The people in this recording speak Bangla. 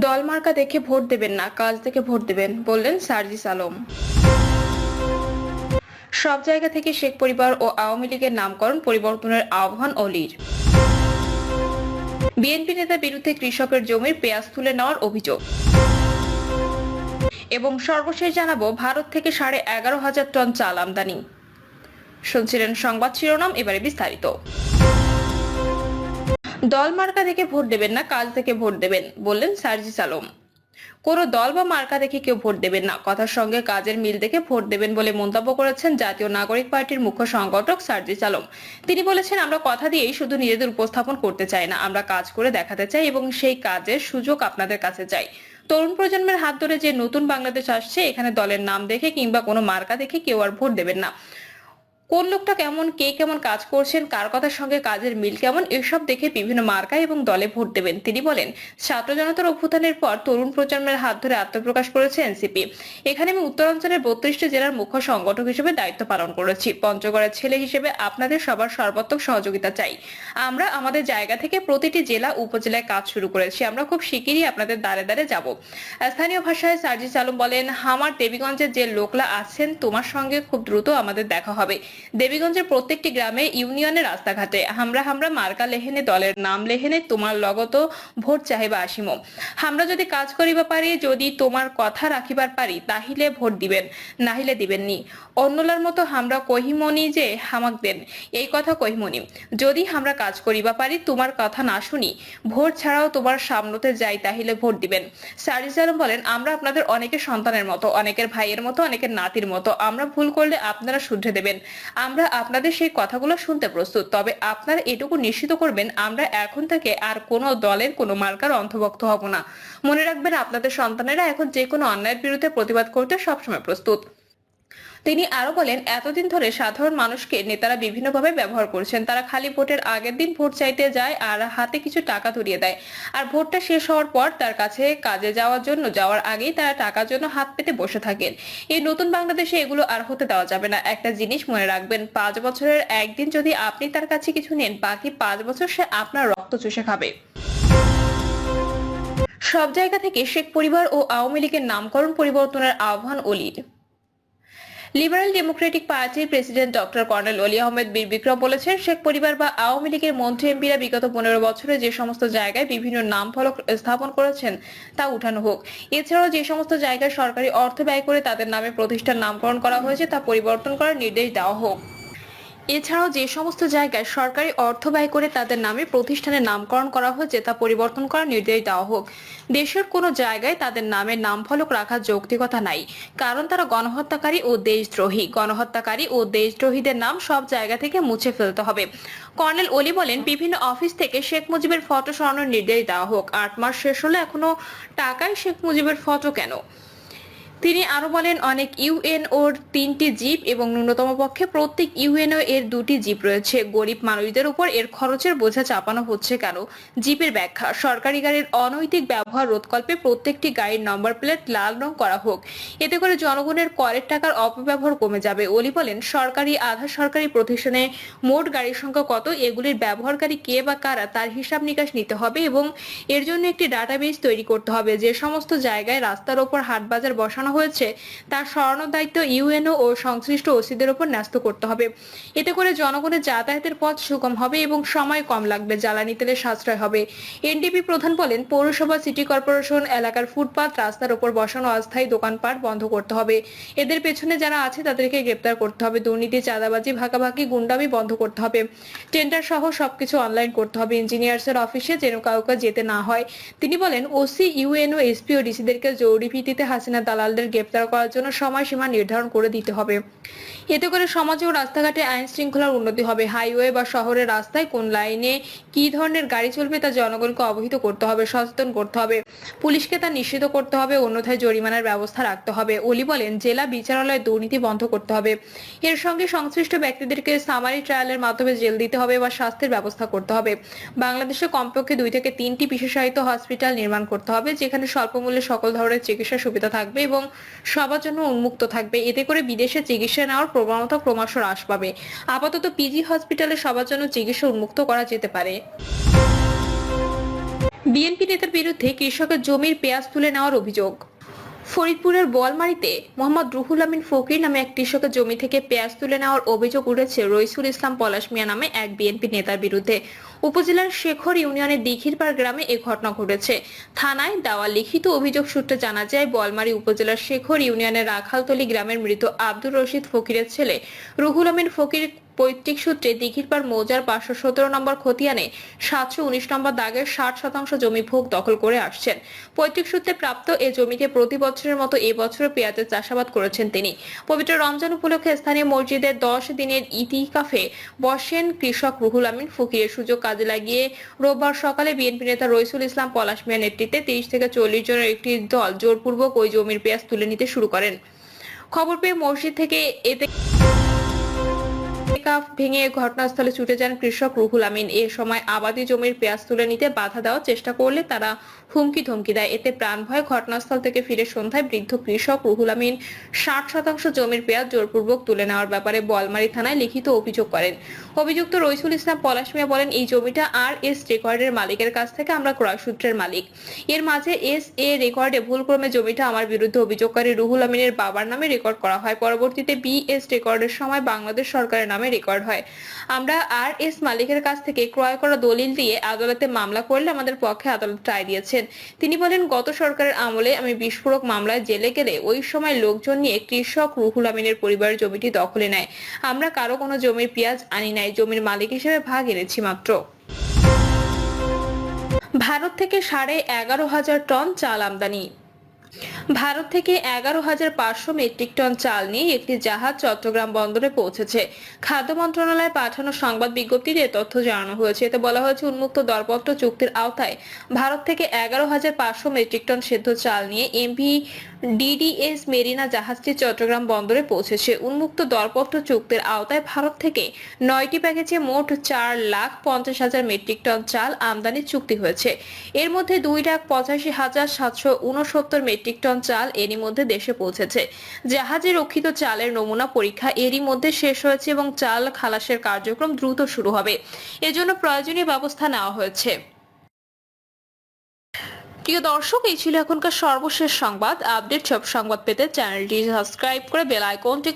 দল মার্কা দেখে ভোট দেবেন না, কাজ দেখে ভোট দেবেন, বললেন সার্জিস আলম। সব জায়গা থেকে শেখ পরিবার ও আওয়ামী লীগের নামকরণ পরিবর্তনের আহ্বান অলির। বিএনপি নেতার বিরুদ্ধে কৃষকের জমির পেঁয়াজ তুলে নেওয়ার অভিযোগ। এবং সর্বশেষ জানাবো, ভারত থেকে 11,500 টন চাল আমদানি। শুনছিলেন সংবাদ শিরোনাম, এবারে বিস্তারিত। দল মার্কা দেখে ভোট দেবেন না, কাজ দেখে ভোট দেবেন, বললেন সার্জিস আলম। কোনো দল বা মার্কা দেখে কেউ ভোট দেবেন না, কথার সঙ্গে কাজের মিল দেখে ভোট দেবেন বলে মন্তব্য করেছেন জাতীয় নাগরিক পার্টির মুখ্য সংগঠক সার্জিস আলম। তিনি বলেছেন, আমরা কথা দিয়েই শুধু নিজেদের উপস্থাপন করতে চাই না, আমরা কাজ করে দেখাতে চাই এবং সেই কাজের সুযোগ আপনাদের কাছে চাই। তরুণ প্রজন্মের হাত ধরে যে নতুন বাংলাদেশ আসছে, এখানে দলের নাম দেখে কিংবা কোনো মার্কা দেখে কেউ আর ভোট দেবেন না। কোন লোকটা কেমন, কে কেমন কাজ করছেন, কার কথার সঙ্গে কাজের মিল কেমন, এসব দেখে বিভিন্ন মার্কা এবং দলে ভোট দেবেন। তিনি বলেন, ছাত্র জনতার অভ্যুত্থানের পর তরুণ প্রজন্মের হাত ধরে আত্মপ্রকাশ করেছে এনসিপি। এখানে আমি উত্তরাঞ্চলের 32টি জেলার মুখ্য সংগঠক হিসেবে দায়িত্ব পালন করেছি। পঞ্চগড়ের ছেলে হিসেবে আপনাদের সবার সর্বাত্মক সহযোগিতা চাই। আমরা আমাদের জায়গা থেকে প্রতিটি জেলা উপজেলায় কাজ শুরু করেছি। আমরা খুব শিগগিরই আপনাদের দ্বারে দ্বারে যাব। স্থানীয় ভাষায় সার্জিস আলম বলেন, আমার দেবীগঞ্জের যে লোকলা আছেন, তোমার সঙ্গে খুব দ্রুত আমাদের দেখা হবে। দেবীগঞ্জের প্রত্যেকটি গ্রামে, ইউনিয়নের রাস্তাঘাটে হামরা হামরা মার্কা লেহেনে, দলের নাম লেহেনে তোমার লগত ভোট চাহিবা আসিমো। আমরা যদি কাজ করিবা পারি, যদি তোমার কথা রাখিবার পারি, তাহিলে ভোট দিবেন, নাহিলে দিবেন নি। অন্যলার মতো আমরা কহিমনি যে হামাক দেন, এই কথা কহিমনি। যদি আমরা কাজ করিবা পারি, তোমার কথা না শুনি, ভোট ছাড়াও তোমার সামনেতে যাই, তাহিলে ভোট দিবেন। সার্জিস আলম বলেন, আমরা আপনাদের অনেকের সন্তানের মতো, অনেকের ভাইয়ের মতো, অনেকের নাতির মতো। আমরা ভুল করলে আপনারা শুধরে দেবেন। আমরা আপনাদের সেই কথাগুলো শুনতে প্রস্তুত। তবে আপনারা এটুকু নিশ্চিত করবেন, আমরা এখন থেকে আর কোনো দলের কোনো মার্কার অন্তর্ভুক্ত হব না। মনে রাখবেন, আপনাদের সন্তানেরা এখন যে কোনো অন্যায়ের বিরুদ্ধে প্রতিবাদ করতে সবসময় প্রস্তুত। তিনি আরো বলেন, এতদিন ধরে সাধারণ মানুষকে নেতারা বিভিন্নভাবে ব্যবহার করছেন। তারা খালি ভোটের আগের দিন ভোট চাইতে যায় আর হাতে কিছু টাকা ধরিয়ে দেয়, আর ভোটটা শেষ হওয়ার পর তার কাছে কাজে যাওয়ার আগেই তারা টাকার জন্য হাত পেতে বসে থাকেন। এই নতুন বাংলাদেশে এগুলো আর হতে দেওয়া যাবে না। একটা জিনিস মনে রাখবেন, 5 বছরের একদিন যদি আপনি তার কাছে কিছু নেন, বাকি 5 বছর সে আপনার রক্ত চুষে খাবে। সব জায়গা থেকে শেখ পরিবার ও আওয়ামী লীগের নামকরণ পরিবর্তনের আহ্বান অলির। লিবারেল ডেমোক্রেটিক পার্টির প্রেসিডেন্ট ডক্টর কর্নেল অলি আহমেদ বীর বিক্রম বলেছেন, শেখ পরিবার বা আওয়ামী লীগের মন্ত্রী এমপিরা বিগত 15 বছরে যে সমস্ত জায়গায় বিভিন্ন নাম ফলক স্থাপন করেছেন তা উঠানো হোক। এছাড়াও যে সমস্ত জায়গায় সরকারি অর্থ ব্যয় করে তাদের নামে প্রতিষ্ঠান নামকরণ করা হয়েছে তা পরিবর্তন করার নির্দেশ দেওয়া হোক। এছাড়াও যে সমস্ত জায়গায় সরকারি অর্থ ব্যয় করে তাদের নামে প্রতিষ্ঠানের নামকরণ করা হয়েছে তা পরিবর্তন করার নির্দেশ দেওয়া হোক। দেশের কোনো জায়গায় তাদের নামে নামফলক রাখার যৌক্তিকতা নাই, কারণ তারা গণহত্যাকারী ও দেশদ্রোহী। গণহত্যাকারী ও দেশদ্রোহীদের নাম সব জায়গা থেকে মুছে ফেলতে হবে। কর্নেল অলি বলেন, বিভিন্ন অফিস থেকে শেখ মুজিবের ফটো সরানোর নির্দেশ দেওয়া হোক। 8 মাস শেষ হলে এখনো টাকায় শেখ মুজিবের ফটো কেন? তিনি আরো বলেন, অনেক ইউএনওর 3টি জিপ এবং ন্যূনতম পক্ষে প্রত্যেক ইউএনও এর 2টি জিপ রয়েছে। গরিব মানুষদের উপর এর খরচের বোঝা চাপানো হচ্ছে কেন? জিপের ব্যাখ্যা, সরকারি গাড়ির অনৈতিক ব্যবহার রোধকল্পে প্রত্যেকটি গাড়ির নম্বর প্লেট লাল রং করা হোক। এতে করে জনগণের করের টাকার অপব্যবহার কমে যাবে। অলি বলেন, সরকারি আধা সরকারি প্রতিষ্ঠানে মোট গাড়ির সংখ্যা কত, এগুলির ব্যবহারকারী কে বা কারা, তার হিসাব নিকাশ নিতে হবে এবং এর জন্য একটি ডাটাবেস তৈরি করতে হবে। যে সমস্ত জায়গায় রাস্তার ওপর হাট বাজার বসানো হয়েছে তার সরানোর দায়িত্ব ইউএনও ও সংশ্লিষ্ট ওসিদের উপর ন্যস্ত করতে হবে। এতে করে জনগণের যাতায়াতের পথ সুগম হবে এবং সময় কম লাগবে, জ্বালানি তেলের সাশ্রয় হবে। এনডিপি প্রধান বলেন, পৌরসভা, সিটি কর্পোরেশন এলাকার ফুটপাত, রাস্তার উপর বসানো অস্থায়ী দোকানপাট বন্ধ করতে হবে। এদের পেছনে যারা আছে তাদেরকে গ্রেপ্তার করতে হবে। দুর্নীতি, চাঁদাবাজি, ভাগাভাগি, গুন্ডামি বন্ধ করতে হবে। টেন্ডার সহ সবকিছু অনলাইন করতে হবে। ইঞ্জিনিয়ার্সের অফিসে যেন কাউকে যেতে না হয়। তিনি বলেন, ওসি, ইউএনও, এসপি ও ডিসিদেরকে জরুরি ভিত্তিতে হাসিনা দালালদের গ্রেপ্তার করার জন্য সময়সীমা নির্ধারণ করে দিতে হবে। এতে করে সমাজে ও রাস্তাঘাটে আইন শৃঙ্খলার উন্নতি হবে। হাইওয়ে বা শহরের রাস্তায় কোন লাইনে কি ধরনের গাড়ি চলবে তা জনগণকে অবহিত করতে হবে, সচেতন করতে হবে। পুলিশকে তা নিশ্চিত করতে হবে, অন্যথায় জরিমানার ব্যবস্থা রাখতে হবে। অলি বলেন, জেলা বিচারালয়ে দুর্নীতি বন্ধ করতে হবে। এর সঙ্গে সংশ্লিষ্ট ব্যক্তিদেরকে সামারি ট্রায়ালের মাধ্যমে জেল দিতে হবে বা শাস্তির ব্যবস্থা করতে হবে। বাংলাদেশে কমপক্ষে 2 থেকে 3টি বিশেষায়িত হসপিটাল নির্মাণ করতে হবে, যেখানে স্বল্প মূল্যে সকল ধরনের চিকিৎসা সুবিধা থাকবে এবং সবার জন্য উন্মুক্ত থাকবে। এতে করে বিদেশে চিকিৎসা নেওয়ার প্রবণতা ক্রমশ হ্রাস পাবে। আপাতত পিজি হসপিটালে সবার জন্য চিকিৎসা উন্মুক্ত করা যেতে পারে। বিএনপি নেতার বিরুদ্ধে কৃষকের জমির পেঁয়াজ তুলে নেওয়ার অভিযোগ। ফরিদপুরের বোয়ালমারীতে মোহাম্মদ রুহুল আমিন ফকির নামে এক কৃষকের জমি থেকে পেঁয়াজ তুলে নেওয়ার অভিযোগ উঠেছে রইসুল ইসলাম পলাশ মিয়া নামে এক বিএনপি নেতার বিরুদ্ধে। উপজেলার শেখর ইউনিয়নের দিঘিরপাড় গ্রামে এই ঘটনা ঘটেছে। থানায় দেওয়া লিখিত অভিযোগ সূত্রে জানা যায়, বোয়ালমারী উপজেলার শেখর ইউনিয়নের রাখালতলী গ্রামের মৃত আব্দুর রশিদ ফকিরের ছেলে রুহুল আমিন ফকির পৈতৃক সূত্রে দিঘিরপাড় মৌজার 517 নম্বর খতিয়ানে 719 নম্বর দাগের 60% জমি ভোগ দখল করে আসছেন। পৈতৃক সূত্রে প্রাপ্ত এ জমিতে প্রতি বছরের মতো এবছর পেঁয়াজের চাষাবাদ করেছেন তিনি। পবিত্র রমজান উপলক্ষে স্থানীয় মসজিদে 10 দিনের ইতিকাফে বসেন কৃষক রুহুল আমিন ফকিরের সুযোগ কাজে লাগিয়ে রোববার সকালে বিএনপি নেতা রইসুল ইসলাম পলাশ মিয়ার নেতৃত্বে 30 থেকে 40 জনের একটি দল জোরপূর্বক ওই জমির পেঁয়াজ তুলে নিতে শুরু করেন। খবর পেয়ে মসজিদ থেকে এতে ভেঙে ঘটনাস্থলে ছুটে যান কৃষক রুহুল আমিন। এ সময় আবাদি জমির পেঁয়াজ তুলে নিতে বাধা দেওয়ার চেষ্টা করলে তারা হুমকি ধমকি দেয়। এতে প্রাণ ভয়ে ঘটনাস্থল থেকে ফিরে সন্ধ্যায় বৃদ্ধ কৃষক রুহুল আমিন 60% জমির পেঁয়াজ জোরপূর্বক তুলে নেওয়ার ব্যাপারে বোয়ালমারী থানায় লিখিত অভিযোগ করেন। অভিযুক্ত রইসুল ইসলাম পলাশ মিয়া বলেন, এই জমিটা RS রেকর্ডের মালিকের কাছ থেকে আমরা ক্রয় সূত্রের মালিক। এর মাঝে SA রেকর্ডে ভুলক্রমে জমিটা আমার বিরুদ্ধে অভিযোগকারী রুহুল আমিনের বাবার নামে রেকর্ড করা হয়। পরবর্তীতে BS রেকর্ডের সময় বাংলাদেশ সরকারের নামে রেকর্ড হয়। আমরা RS মালিকের কাছ থেকে ক্রয় করা দলিল দিয়ে আদালতে মামলা করলে আমাদের পক্ষে আদালত রায় দিয়েছেন। তিনি বলেন, গত সরকারের আমলে আমি বিস্ফোরক মামলায় জেলে গেলে ওই সময় লোকজন নিয়ে কৃষক রুহুল আমিনের পরিবারের জমিটি দখলে নেয়। আমরা কারো কোনো জমির পেঁয়াজ আনি নাই, জমির মালিক হিসেবে ভাগ এনেছি মাত্র। ভারত থেকে 11,500 টন চাল আমদানি। ভারত থেকে 11,500 মেট্রিক টন চাল নিয়ে একটি জাহাজ চট্টগ্রাম বন্দরে পৌঁছেছে। খাদ্য মন্ত্রণালয়ে পাঠানো সংবাদ বিজ্ঞপ্তিতে তথ্য জানানো হয়েছে। এতে বলা হয়েছে, উন্মুক্ত দরপত্র চুক্তির আওতায় ভারত থেকে 11,500 মেট্রিক টন সেদ্ধ চাল নিয়ে MV DDS মেরিনা জাহাজটি চট্টগ্রাম বন্দরে পৌঁছেছে। উন্মুক্ত দরপত্র চুক্তির আওতায় ভারত থেকে 9টি প্যাকেজে মোট 4,50,000 মেট্রিক টন চাল আমদানির চুক্তি হয়েছে। এর মধ্যে 2,85,769 মেট্রিক টন চাল এরই মধ্যে দেশে পৌঁছেছে। জাহাজে রক্ষিত চালের নমুনা পরীক্ষা এরই মধ্যে শেষ হয়েছে এবং চাল খালাসের কার্যক্রম দ্রুত শুরু হবে। এজন্য প্রয়োজনীয় ব্যবস্থা নেওয়া হয়েছে। প্রিয় দর্শক, এই ছিল এখনকার সর্বশেষ সংবাদ। আপডেট সব সংবাদ পেতে চ্যানেলটি সাবস্ক্রাইব করে বেল আইকনটি